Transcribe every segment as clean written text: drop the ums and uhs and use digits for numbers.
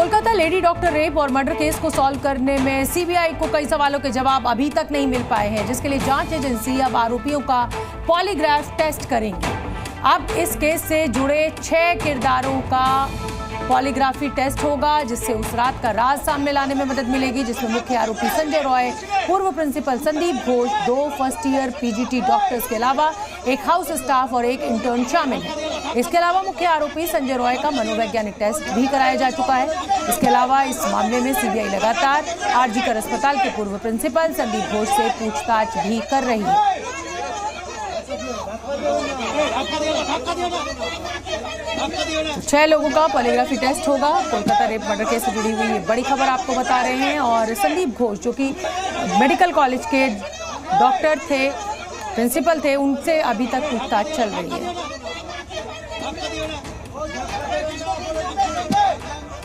Kolkata lady doctor rape और murder case को solve करने में सीबीआई को कई सवालों के जवाब अभी तक नहीं मिल पाए हैं, जिसके लिए जांच एजेंसी अब आरोपियों का पॉलीग्राफ टेस्ट करेंगी। अब इस केस से जुड़े 6 किरदारों का पॉलीग्राफी टेस्ट होगा, जिससे उस रात का राज सामने लाने में मदद मिलेगी, जिसमें मुख्य आरोपी संजय रॉय, पूर्व principal Sandeep Ghosh, 2 first year PGT doctors के अलावा एक हाउस स्टाफ और एक इंटर्न शामिल है। इसके अलावा मुख्य आरोपी संजय रॉय का मनोवैज्ञानिक टेस्ट भी कराया जा चुका है। इसके अलावा इस मामले में सीबीआई लगातार आरजीकर अस्पताल के पूर्व प्रिंसिपल संदीप घोष से पूछताछ भी कर रही है। 6 लोगों का पॉलीग्राफी टेस्ट होगा। कोलकाता रेप मर्डर केस से जुड़ी हुई ये बड़ी खबर आपको बता रहे हैं। और संदीप घोष, जो कि मेडिकल कॉलेज के डॉक्टर थे, प्रिंसिपल थे, उनसे अभी तक पूछताछ चल रही है।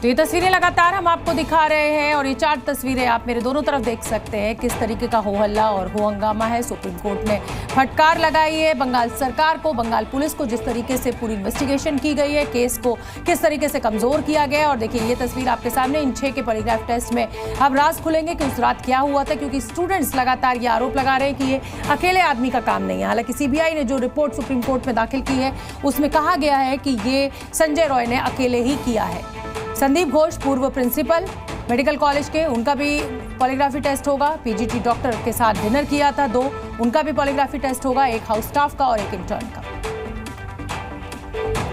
तो ये तस्वीरें लगातार हम आपको दिखा रहे हैं और ये 4 तस्वीरें आप मेरे दोनों तरफ देख सकते हैं। किस तरीके का हो हल्ला और हो हंगामा है। सुप्रीम कोर्ट ने फटकार लगाई है बंगाल सरकार को, बंगाल पुलिस को, जिस तरीके से पूरी इन्वेस्टिगेशन की गई है, केस को किस तरीके से कमजोर किया गया है। और देखिए ये तस्वीर आपके सामने, इन 6 के पॉलीग्राफ टेस्ट में अब राज खुलेंगे कि उस रात क्या हुआ था, क्योंकि स्टूडेंट्स लगातार ये आरोप लगा रहे हैं कि ये अकेले आदमी का काम नहीं है। हालांकि सीबीआई ने जो रिपोर्ट सुप्रीम कोर्ट में दाखिल की है उसमें कहा गया है कि ये संजय रॉय ने अकेले ही किया है। संदीप घोष पूर्व प्रिंसिपल मेडिकल कॉलेज के, उनका भी पॉलीग्राफी टेस्ट होगा। पीजीटी डॉक्टर के साथ डिनर किया था 2, उनका भी पॉलीग्राफी टेस्ट होगा, एक हाउस स्टाफ का और एक इंटर्न का।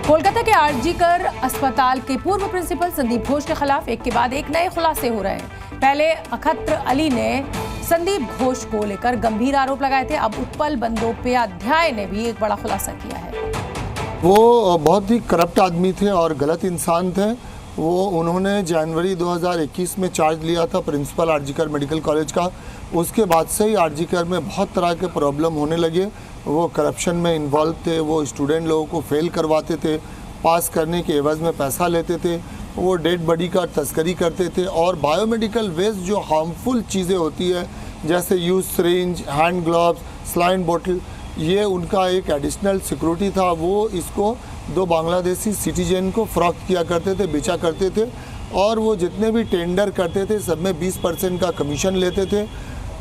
कोलकाता के आरजीकर अस्पताल के पूर्व प्रिंसिपल संदीप घोष के खिलाफ एक के बाद एक नए खुलासे हो रहे हैं। पहले अखतर अली ने संदीप घोष को लेकर गंभीर आरोप लगाए थे, अब उत्पल बंदोपाध्याय ने भी एक बड़ा खुलासा किया है। वो बहुत ही करप्ट आदमी थे और गलत इंसान थे। उन्होंने जनवरी 2021 में चार्ज लिया था प्रिंसिपल आरजीकर मेडिकल कॉलेज का। उसके बाद से ही आरजीकर में बहुत तरह के प्रॉब्लम होने लगे। वो करप्शन में इन्वॉल्व थे, वो स्टूडेंट लोगों को फेल करवाते थे, पास करने के एवज में पैसा लेते थे, वो डेड बॉडी का तस्करी करते थे और बायोमेडिकल वेस्ट जो हार्मफुल चीज़ें होती है जैसे use syringe, hand gloves, saline बोतल, ये उनका एक एडिशनल सिक्योरिटी था। वो इसको 2 बांग्लादेशी सिटीजन को फ़रोख्त किया करते थे, बेचा करते थे और वो जितने भी टेंडर करते थे सब में 20% का कमीशन लेते थे।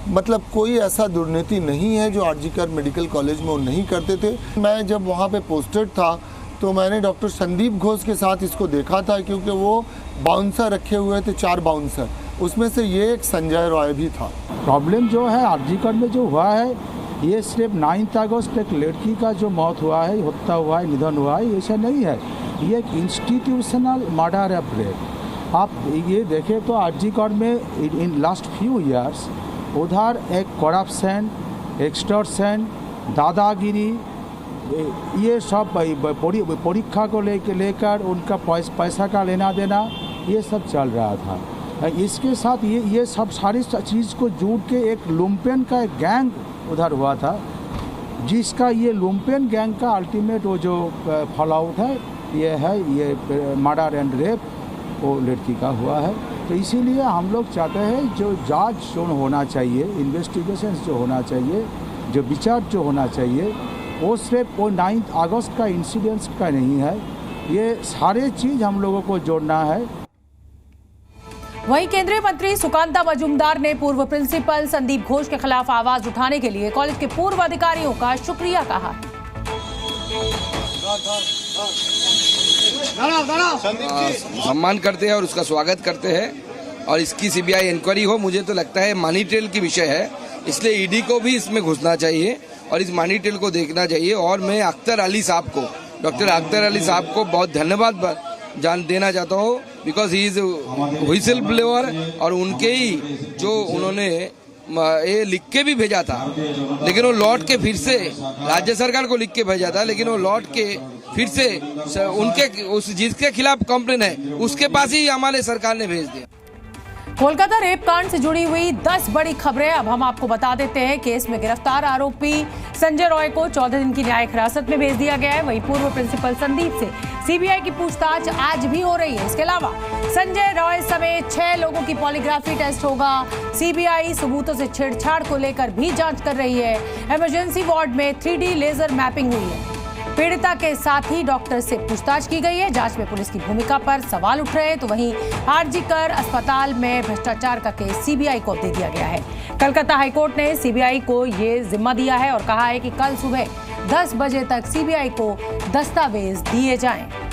मतलब कोई ऐसा दुर्नीति नहीं है जो आरजीकर मेडिकल कॉलेज में वो नहीं करते थे। मैं जब वहाँ पे पोस्टेड था तो मैंने डॉक्टर संदीप घोष के साथ इसको देखा था, क्योंकि वो बाउंसर रखे हुए थे, 4 बाउंसर, उसमें से ये एक संजय रॉय भी था। प्रॉब्लम जो है आरजीकर में जो हुआ है, ये सिर्फ 9 अगस्त एक लड़की का जो मौत हुआ है, हत्या हुआ है, निधन हुआ है, ऐसा नहीं है। ये एक इंस्टीट्यूशनल मर्डर है रेप। आप ये देखें तो आरजीकर में इन लास्ट फ्यू ईयर्स उधर एक करप्शन, एक्सटॉर्शन, दादागिरी, ये सब परीक्षा को लेकर उनका पैसा का लेना देना, ये सब चल रहा था। इसके साथ ये सब सारी चीज़ को जोड़ के एक लुम्पेन का एक गैंग उधर हुआ था, जिसका ये लुम्पेन गैंग का अल्टीमेट वो जो फॉल आउट है, ये मर्डर एंड रेप वो लड़की का हुआ है। तो इसीलिए हम लोग चाहते हैं जो जांच जो होना चाहिए, इन्वेस्टिगेशन जो होना चाहिए, जो विचार जो होना चाहिए, वो सिर्फ वो 9 अगस्त का इंसिडेंस का नहीं है। ये सारे चीज़ हम लोगों को जोड़ना है। वहीं केंद्रीय मंत्री सुकांता मजूमदार ने पूर्व प्रिंसिपल संदीप घोष के खिलाफ आवाज उठाने के लिए कॉलेज के पूर्व अधिकारियों का शुक्रिया कहा। सम्मान करते हैं और उसका स्वागत करते हैं और इसकी सीबीआई इंक्वायरी हो। मुझे तो लगता है मनी ट्रेल की विषय है, इसलिए ईडी को भी इसमें घुसना चाहिए और इस मनी ट्रेल को देखना चाहिए। और मैं अख्तर अली साहब को, डॉक्टर अख्तर अली साहब को बहुत धन्यवाद देना चाहता हूँ, because he is whistle blower. और उनके ही जो उन्होंने ये लिख के भी भेजा था, लेकिन वो लौट के फिर से राज्य सरकार को लिख के भेजा था, लेकिन वो लौट के फिर से उनके उस जिसके खिलाफ कंप्लेन है उसके पास ही हमारे सरकार ने भेज दिया। कोलकाता रेप कांड से जुड़ी हुई 10 बड़ी खबरें अब हम आपको बता देते हैं। केस में गिरफ्तार आरोपी संजय रॉय को 14 दिन की न्यायिक हिरासत में भेज दिया गया है। वहीं पूर्व प्रिंसिपल संदीप से सीबीआई की पूछताछ आज भी हो रही है। इसके अलावा संजय रॉय समेत 6 लोगों की पॉलीग्राफी टेस्ट होगा। सीबीआई सबूतों से छेड़छाड़ को लेकर भी जांच कर रही है। इमरजेंसी वार्ड में 3D लेजर मैपिंग हुई है। पीड़िता के साथ ही डॉक्टर से पूछताछ की गई है। जांच में पुलिस की भूमिका पर सवाल उठ रहे हैं। तो वहीं आरजीकर अस्पताल में भ्रष्टाचार का केस सीबीआई को दे दिया गया है। कलकत्ता हाईकोर्ट ने सीबीआई को ये जिम्मा दिया है और कहा है कि कल सुबह 10 बजे तक सीबीआई को दस्तावेज दिए जाएं।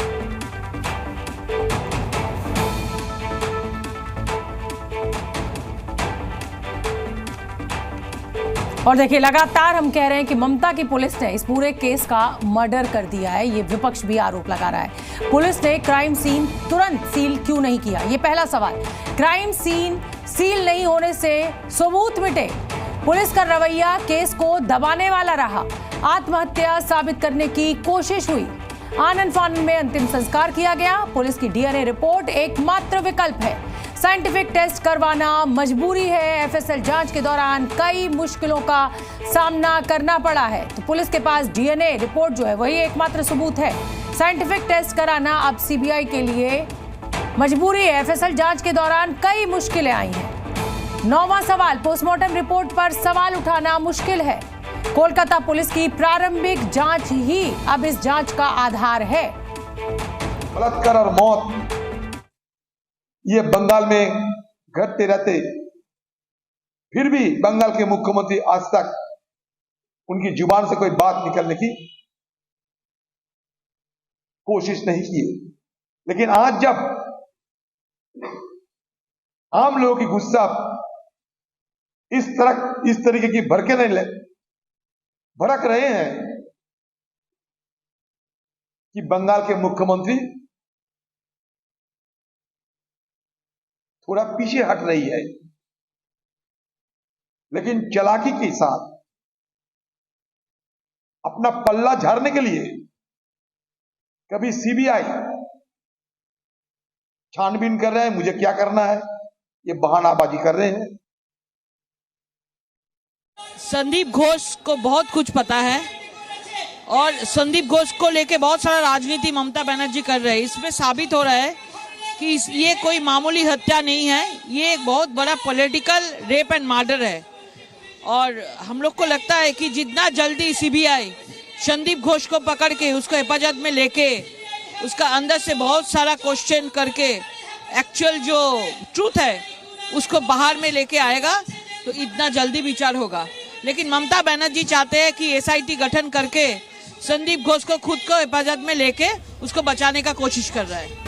और देखिए, लगातार हम कह रहे हैं कि ममता की पुलिस ने इस पूरे केस का मर्डर कर दिया है। ये विपक्ष भी आरोप लगा रहा है। पुलिस ने क्राइम सीन तुरंत सील क्यों नहीं किया, ये पहला सवाल। क्राइम सीन सील नहीं होने से सबूत मिटे। पुलिस का रवैया केस को दबाने वाला रहा। आत्महत्या साबित करने की कोशिश हुई। आनन फानन में अंतिम संस्कार किया गया। पुलिस की डीएनए रिपोर्ट एकमात्र विकल्प है। साइंटिफिक टेस्ट करवाना मजबूरी है। एफएसएल जांच के दौरान कई मुश्किलों का सामना करना पड़ा है। तो पुलिस के पास डीएनए रिपोर्ट जो है वही एकमात्र सबूत है। साइंटिफिक टेस्ट कराना अब सीबीआई के लिए मजबूरी है। एफएसएल जांच के दौरान कई मुश्किलें आई हैं। 9वां सवाल, पोस्टमार्टम रिपोर्ट पर सवाल उठाना मुश्किल है। कोलकाता पुलिस की प्रारंभिक जांच ही अब इस जांच का आधार है। बलात्कार और मौत ये बंगाल में घटते रहते, फिर भी बंगाल के मुख्यमंत्री आज तक उनकी जुबान से कोई बात निकलने की कोशिश नहीं की। लेकिन आज जब आम लोगों की गुस्सा इस तरीके की भड़क रहे हैं कि बंगाल के मुख्यमंत्री थोड़ा पीछे हट रही है, लेकिन चालाकी के साथ अपना पल्ला झाड़ने के लिए कभी सीबीआई छानबीन कर रहे हैं, मुझे क्या करना है, ये बहानाबाजी कर रहे हैं। संदीप घोष को बहुत कुछ पता है और संदीप घोष को लेके बहुत सारा राजनीति ममता बनर्जी कर रहे हैं। इसमें साबित हो रहा है कि ये कोई मामूली हत्या नहीं है, ये एक बहुत बड़ा पॉलिटिकल रेप एंड मर्डर है। और हम लोग को लगता है कि जितना जल्दी सीबीआई संदीप घोष को पकड़ के उसको हिफाजत में लेके उसका अंदर से बहुत सारा क्वेश्चन करके एक्चुअल जो ट्रूथ है उसको बाहर में लेके आएगा तो इतना जल्दी विचार होगा। लेकिन ममता बनर्जी चाहते हैं कि एसआईटी गठन करके संदीप घोष को खुद को हिफाजत में लेके उसको बचाने का कोशिश कर रहा है।